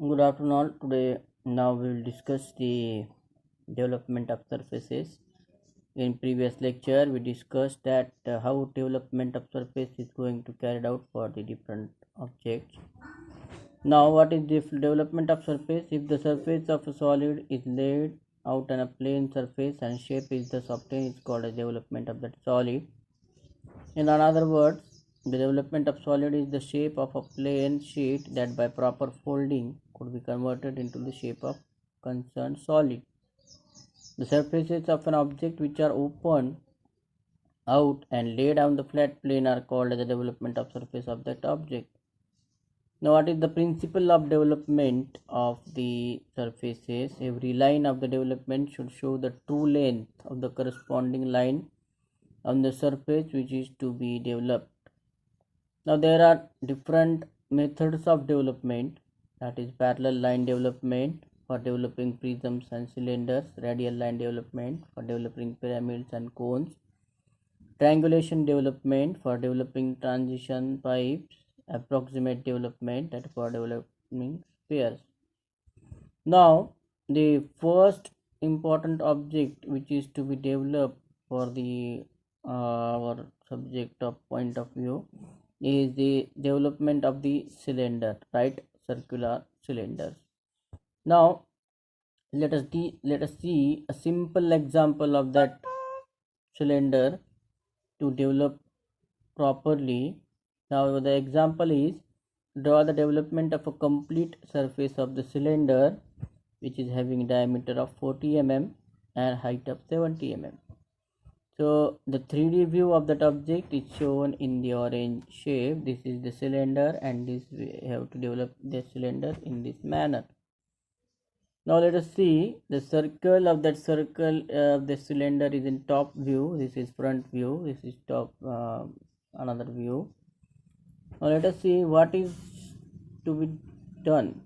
Good afternoon all. Today now we will discuss the development of surfaces. In previous lecture we discussed that how development of surface is going to carried out for the different objects. Now what is the development of surface? If the surface of a solid is laid out on a plane surface and shape is thus obtained, is called as development of that solid. In other words, the development of solid is the shape of a plane sheet that by proper folding could be converted into the shape of concerned solid. The surfaces of an object which are opened out and laid on the flat plane are called as the development of surface of that object. Now what is the principle of development of the surfaces? Every line of the development should show the true length of the corresponding line on the surface which is to be developed. Now there are different methods of development, that is parallel line development for developing prisms and cylinders, radial line development for developing pyramids and cones, triangulation development for developing transition pipes, approximate development that for developing spheres. Now the first important object which is to be developed for the our subject of point of view is the development of the cylinder, right? Circular cylinders. Now let us see a simple example of that cylinder to develop properly. Now the example is, draw the development of a complete surface of the cylinder which is having diameter of 40 mm and height of 70 mm. So the 3D view of that object is shown in the orange shape. This is the cylinder and this we have to develop the cylinder in this manner. Now let us see the circle of that circle of the cylinder is in top view. This is front view. This is top another view. Now let us see what is to be done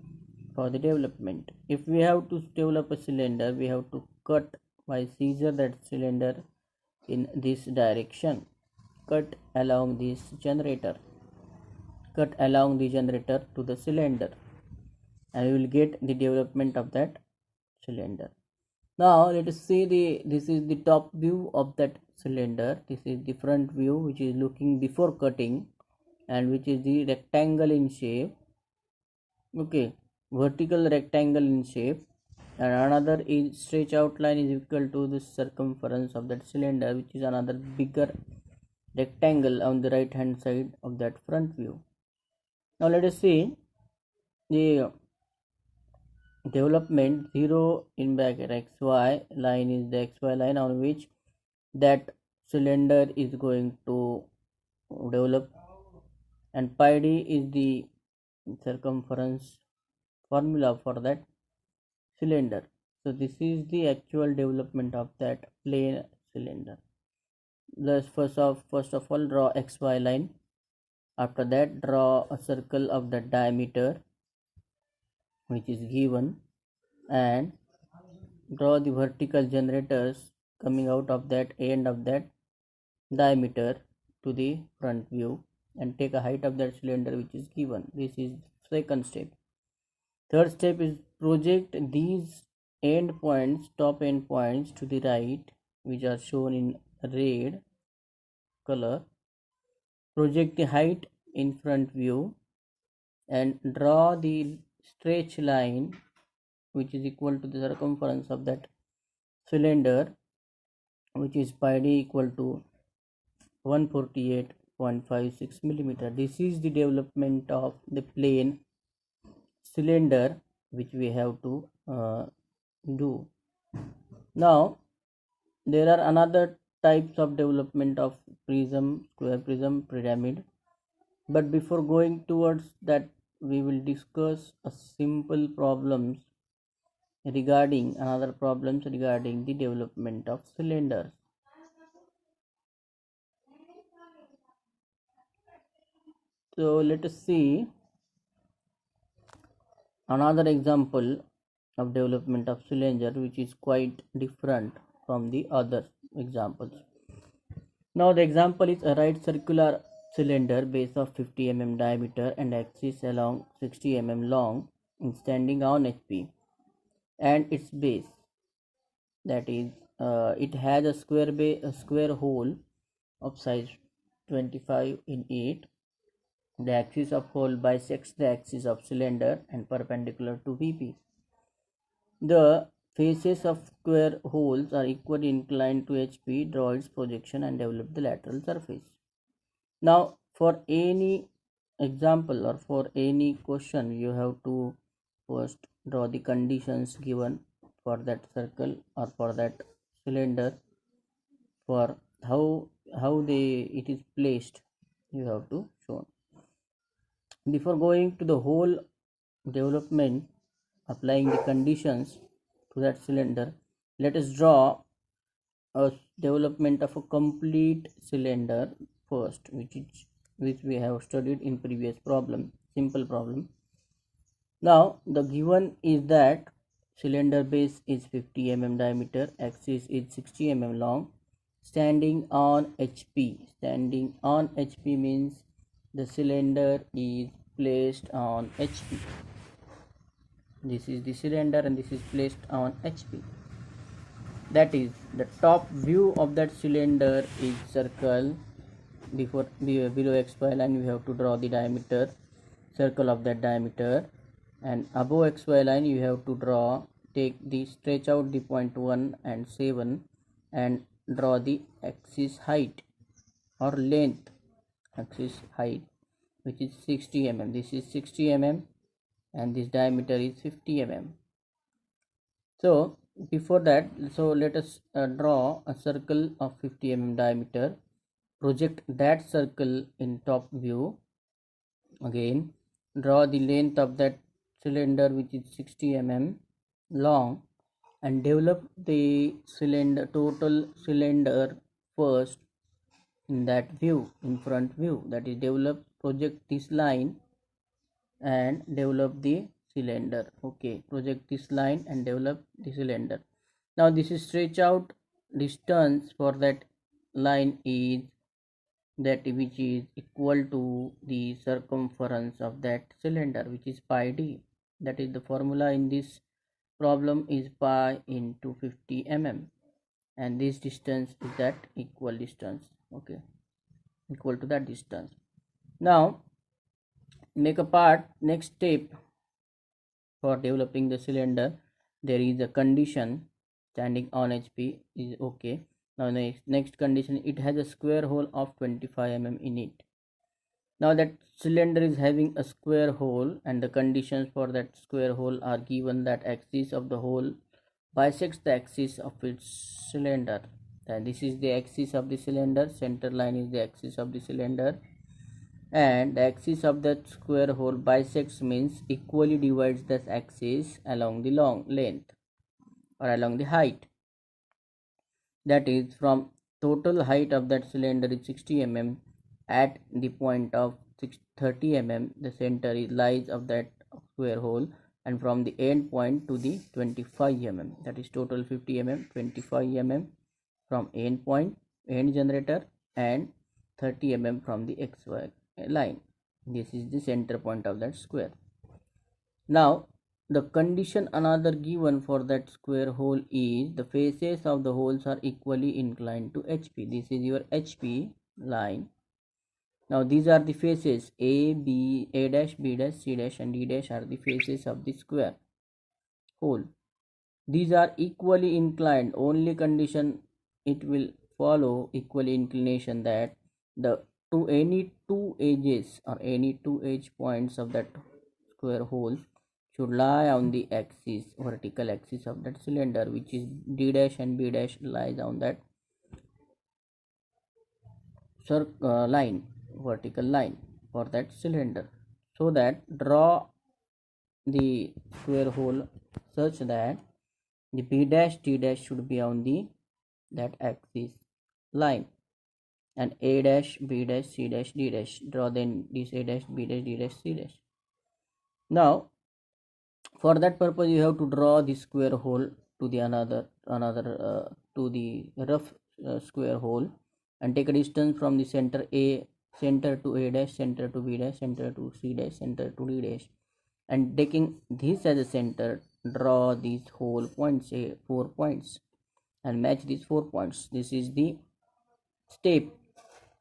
for the development. If we have to develop a cylinder, we have to cut by scissor that cylinder in this direction. Cut along this generator. Cut along the generator to the cylinder, and we will get the development of that cylinder. Now let us see this is the top view of that cylinder. This is the front view which is looking before cutting and which is the rectangle in shape. Okay, vertical rectangle in shape, and another is stretch outline is equal to the circumference of that cylinder, which is another bigger rectangle on the right hand side of that front view. Now let us see the development. 0 in bracket xy line is the xy line on which that cylinder is going to develop, and pi d is the circumference formula for that cylinder. So this is the actual development of that plane cylinder. Let's first of all draw xy line. After that draw a circle of the diameter which is given, and draw the vertical generators coming out of that end of that diameter to the front view, and take a height of that cylinder which is given. This is second step. Third step is project these end points, top end points to the right, which are shown in red color. Project the height in front view and draw the stretch line which is equal to the circumference of that cylinder, which is pi d equal to 148.56 millimeter. This is the development of the plane cylinder which we have to do. Now there are another types of development of prism, square prism, pyramid, but before going towards that we will discuss a simple problems regarding the development of cylinders. So let us see another example of development of cylinder which is quite different from the other examples. Now the example is a right circular cylinder base of 50 mm diameter and axis along 60 mm long standing on HP, and its base, that is it has a square hole of size 25 in it. The axis of hole bisects the axis of cylinder and perpendicular to VP. The faces of square holes are equally inclined to HP. Draw its projection and develop the lateral surface. Now, for any example or for any question, you have to first draw the conditions given for that circle or for that cylinder, for how it is placed. You have to show. Before going to the whole development, applying the conditions to that cylinder, let us draw a development of a complete cylinder first, which we have studied in previous problem, simple problem. Now the given is that cylinder base is 50 mm diameter, axis is 60 mm long, standing on HP. Standing on HP means the cylinder is placed on HP. This is the cylinder and this is placed on HP. That is, the top view of that cylinder is circle. Below XY line we have to draw the diameter, circle of that diameter, and above XY line you have to stretch out the point 1 and 7 and draw the axis height or length, axis height, which is 60 mm. This is 60 mm and this diameter is 50 mm. So before that, so let us draw a circle of 50 mm diameter, project that circle in top view. Again, draw the length of that cylinder, which is 60 mm long, and develop the total cylinder first in that view, in front view. That is, project this line and develop the cylinder. Okay, project this line and develop the cylinder. Now this is stretch out distance for that line is that which is equal to the circumference of that cylinder, which is pi d. That is, the formula in this problem is pi into 50 mm, and this distance is that equal distance. Okay, equal to that distance. Now make a part. Next step for developing the cylinder, there is a condition standing on HP is okay. Now next condition, it has a square hole of 25 mm in it. Now that cylinder is having a square hole, and the conditions for that square hole are given that axis of the hole bisects the axis of its cylinder, and this is the axis of the cylinder. Center line is the axis of the cylinder, and the axis of that square hole bisects means equally divides this axis along the length or along the height. That is, from total height of that cylinder is 60 mm, at the point of 30 mm the center lies of that square hole, and from the end point to the 25 mm, that is total 50 mm, 25 mm from end point, end generator, and 30 mm from the XY line. This is the center point of that square. Now the condition another given for that square hole is the faces of the holes are equally inclined to HP. This is your HP line. Now these are the faces A, B, A dash, B dash, C dash, and D dash are the faces of the square hole. These are equally inclined. Only condition it will follow equal inclination, that the any two edges or any two edge points of that square hole should lie on the axis, vertical axis of that cylinder, which is D dash and B dash lies on that line, vertical line for that cylinder. So that draw the square hole such that the B dash D dash should be on the that axis line, and A dash B dash C dash D dash, draw then this A dash B dash D dash C dash. Now for that purpose you have to draw the square hole to the another to the rough square hole, and take a distance from the center to A dash, center to B dash, center to C dash, center to D dash, and taking this as a center, draw these whole points, 4 points, and match these 4 points. This is the step.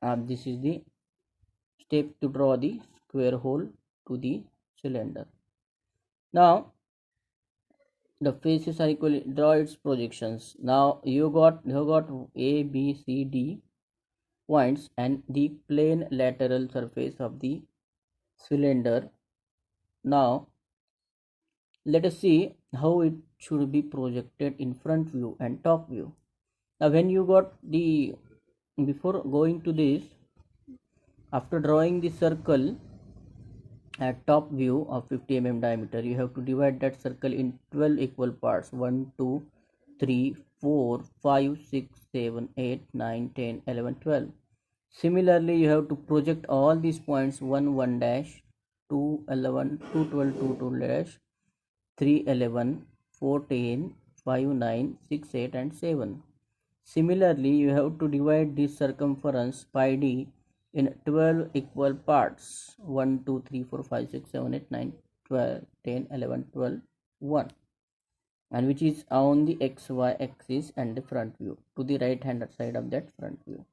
To draw the square hole to the cylinder. Now the faces are equally, draw its projections. Now you got A, B, C, D points and the plane lateral surface of the cylinder. Now let us see how it should be projected in front view and top view. Now when you got the, before going to this, after drawing the circle at top view of 50 mm diameter, you have to divide that circle in 12 equal parts, 1 2 3 4 5 6 7 8 9 10 11 12. Similarly, you have to project all these points, 1 1 dash, 2 11, 2 12, 2 2 dash, 3 11, 4 10, 5 9, 6 8 and 7. Similarly, you have to divide this circumference pi d in 12 equal parts, 1 2 3 4 5 6 7 8 9 12 10 11 12 1, and which is on the xy axis and the front view, to the right hand side of that front view.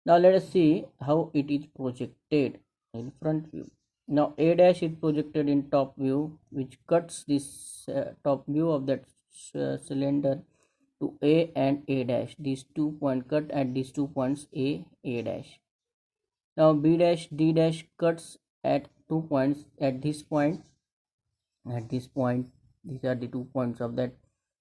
Now let us see how it is projected in front view. Now A dash is projected in top view, which cuts this top view of that cylinder to A and A dash. These 2 points cut at these 2 points, A dash. Now B dash D dash cuts at 2 points at this point, these are the 2 points of that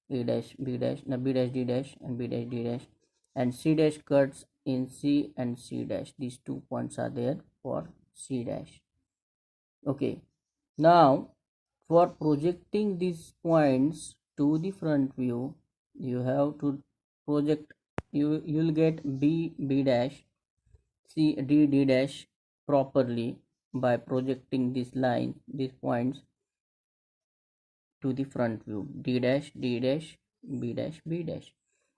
A dash B dash. Now B dash D dash and B dash D dash, and C dash cuts in C and C dash. These 2 points are there for C dash. Okay, now for projecting these points to the front view, you have to project, you'll get B dash, C D dash properly by projecting this line, these points to the front view, D dash B dash,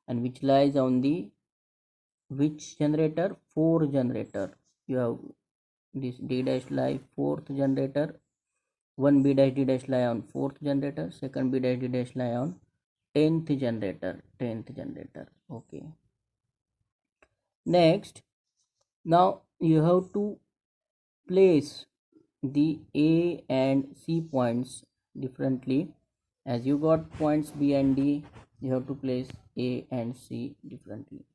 and which lies on the which generator? 4 generator. You have this D dash lie 4th generator, 1 B dash D dash lie on 4th generator, second B dash D dash lie on 10th generator. Okay, next, now you have to place the A and C points differently. As you got points B and D, you have to place A and C differently.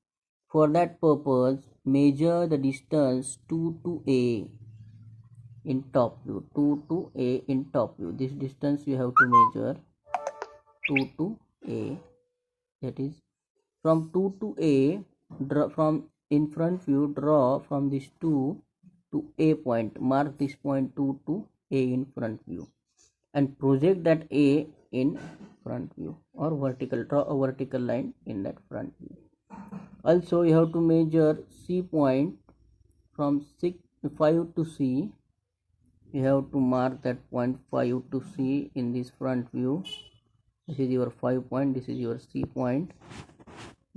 For that purpose, measure the distance 2 to A in top view. 2 to A in top view. This distance you have to measure 2 to A. That is, from 2 to A, draw from in front view, draw from this 2 to A point. Mark this point 2 to A in front view and project that A in front view, or vertical, draw a vertical line in that front view. Also you have to measure C point from 5 to C. You have to mark that point 5 to C in this front view. This is your 5 point, this is your C point.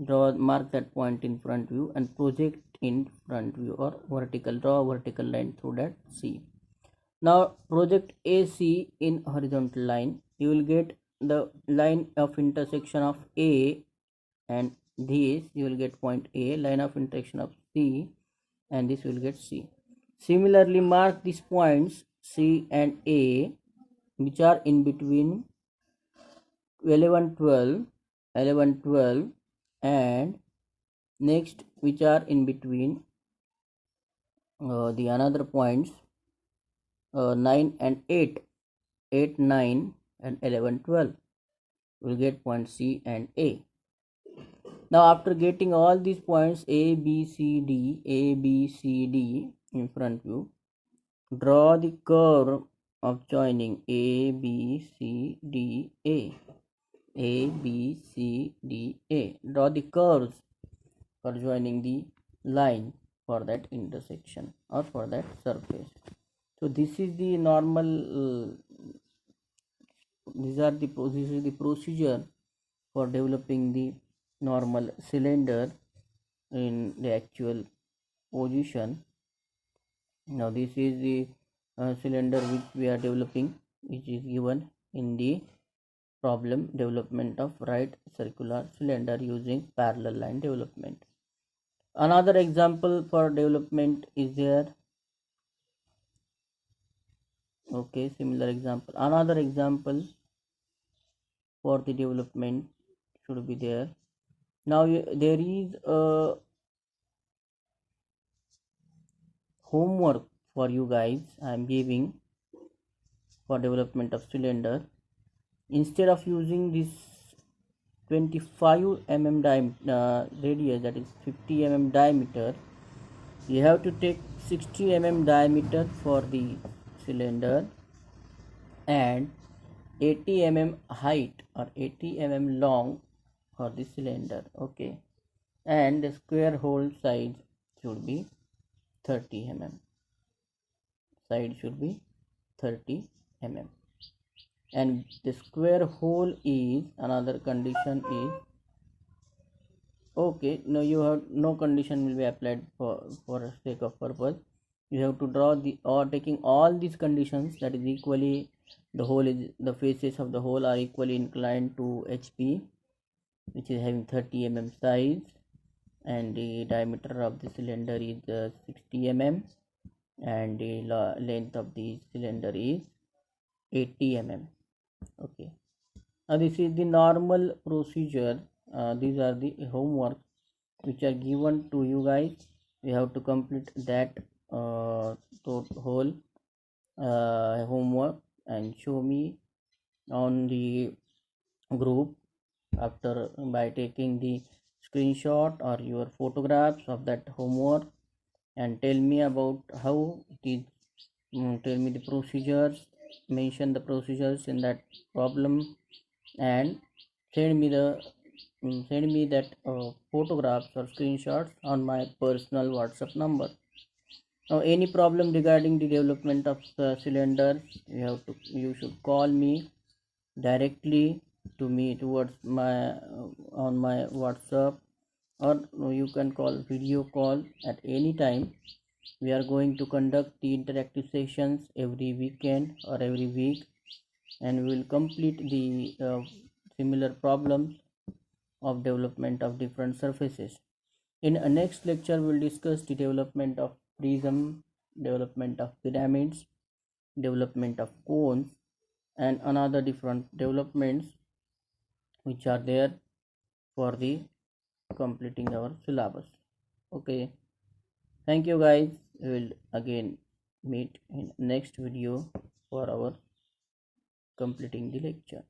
Mark that point in front view and project in front view, or draw a vertical line through that C. Now project AC in horizontal line. You will get the line of intersection of A and this, you will get point A, line of intersection of C, and this will get C. Similarly, mark these points C and A, which are in between 11 12, and next which are in between the another points 9 and 8, 9 and 11 12. We'll get point C and A. Now after getting all these points A B C D in front view, draw the curve of joining A B C D A. Draw the curves for joining the line for that intersection or for that surface. So this is the normal this is the procedure for developing the normal cylinder in the actual position. Now this is the cylinder which we are developing which is given in the problem development of right circular cylinder using parallel line development. Another example for development is there. Okay, similar example. Another example for the development should be there. Now there is a homework for you guys I am giving for development of cylinder. Instead of using this 25 radius, that is 50 diameter, you have to take 60 diameter for the cylinder and 80 height or 80 long for the cylinder. Okay, and the square hole size should be 30 side should be 30 and the square hole is another condition is okay. No, you have no condition will be applied for sake of purpose. You have to draw the or taking all these conditions, that is equally the faces of the hole are equally inclined to HP, which is having 30 size, and the diameter of the cylinder is 60 and the length of the cylinder is 80 okay. Now this is the normal procedure. These are the homework which are given to you guys. You have to complete that whole homework and show me on the group after by taking the screenshot or your photographs of that homework, and tell me about how it is. Tell me the procedures, mention the procedures in that problem, and send me that photographs or screenshots on my personal WhatsApp number. Now any problem regarding the development of the cylinders, you should call me directly to me towards my on my WhatsApp, or you can call video call at any time. We are going to conduct the interactive sessions every weekend or every week, and we will complete the similar problems of development of different surfaces. In a next lecture, we will discuss the development of prism, development of pyramids, development of cones, and another different developments which are there for the completing our syllabus. Okay, thank you guys. We will again meet in next video for our completing the lecture.